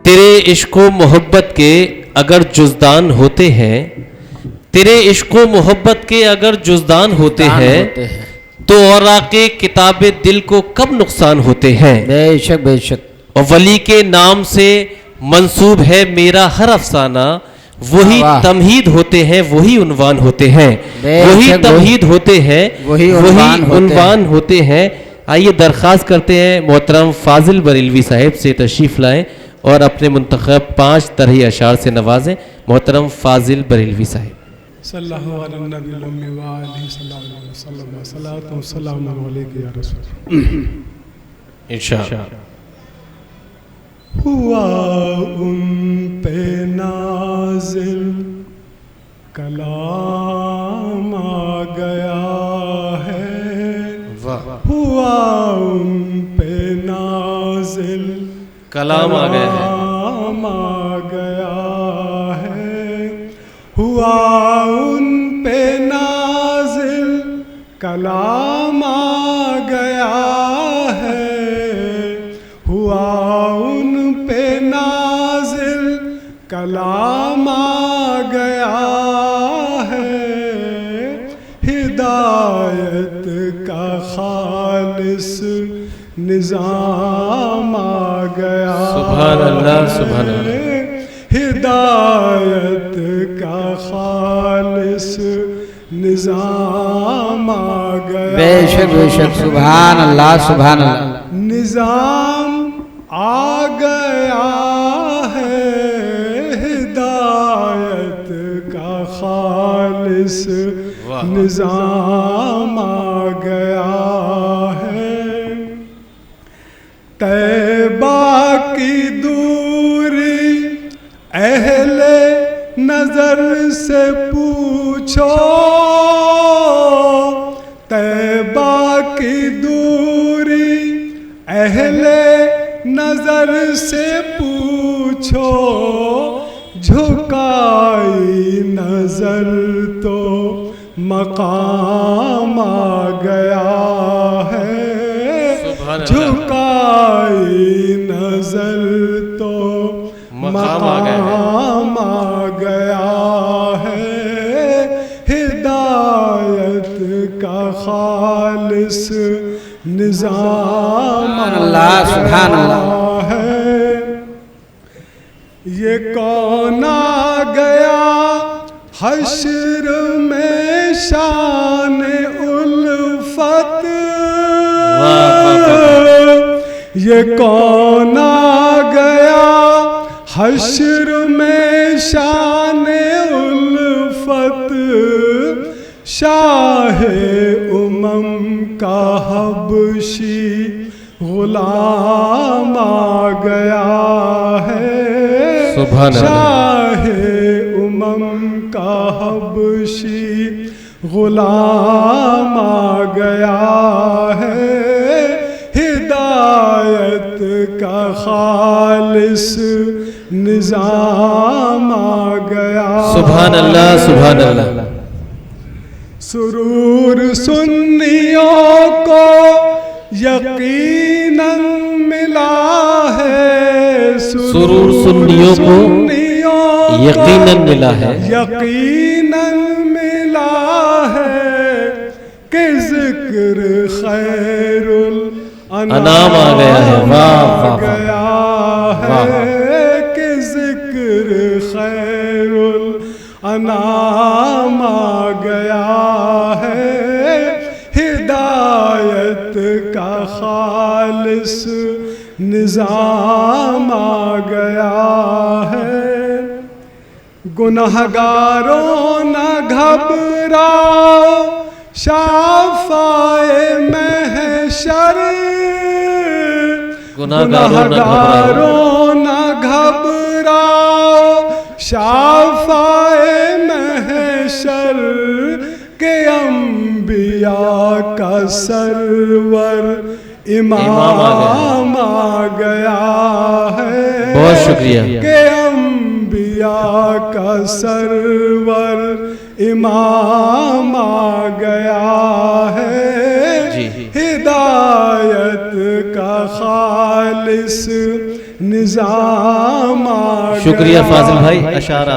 تیرے عشق و محبت کے اگر جزدان ہوتے ہیں، تیرے عشق و محبت کے اگر جزدان ہوتے ہیں تو اوراق کتاب دل کو کب نقصان ہوتے ہیں. بے شک بے شک. اور ولی کے نام سے منسوب ہے میرا ہر افسانہ، وہی تمہید ہوتے ہیں وہی عنوان ہوتے ہیں، وہی تمہید ہوتے ہیں وہی عنوان ہوتے ہیں. آئیے درخواست کرتے ہیں محترم فاضل بریلوی صاحب سے تشریف لائیں اور اپنے منتخب 5 طرحی اشعار سے نوازیں. محترم فاضل بریلوی صاحب. صلی اللہ علیہ نبی الامی وآلہ صلی اللہ علیہ وسلم صلاۃ و سلام علیک یا رسول. انشاءاللہ. ہوا ان پہ نازل کلام آ گیا ہے، ہوا ان پہ نازل کلام آ گیا ہے، ہوا ان پہ نازل کلام آ گیا ہے، ہوا ان پہ نازل کلام آ گیا ہے، ہدایت کا خالص نظام آ گیا. سبحان اللہ سبحان اللہ. ہدایت کا خالص نظام آ گیا. بے شک بے شک. سبحان اللہ سبحان اللہ. نظام آ گیا ہے، ہدایت کا خالص نظام آ گیا ہے. طیبہ کی دوری اہل نظر سے پوچھو، طیبہ کی دوری اہل نظر سے پوچھو، جھکائی نظر تو مقام آ گیا ہے، جھکائی نظر تو مقام آ گیا ہے، ہدایت کا خالص نظام اللہ سبحان اللہ ہے. یہ کون آ گیا حشر میں شان الفت، یہ کون آ گیا حشر میں شان الفت، شاہ امم کا حبشی غلام آ گیا ہے، شاہ امم کا حبشی غلام آ گیا ہے، ہدایت کا خالص نظام آ گیا. سبحان اللہ سبحان اللہ. سرور سنیوں کو یقیناً ملا ہے، سرور سنیوں کو یقیناً ملا ہے، یقیناً ملا ہے کہ ذکر خیر انعام آ گیا ہے. واہ واہ گیا ہے کہ ذکر خیر الانعام آ گیا ہے، ہدایت کا خالص نظام آ گیا ہے. گنہگاروں نہ گھبراؤ شافعِ محشر، گنہگاروں نہ گھبراؤ شافعِ محشر، کہ انبیاء کا سرور امام آ گیا ہے. بہت شکریہ. کہ انبیاء کا سرور امام آ گیا ہے، ہدایت ہدایت کا خالص نظام شکریہ فاضل بھائی، اشعار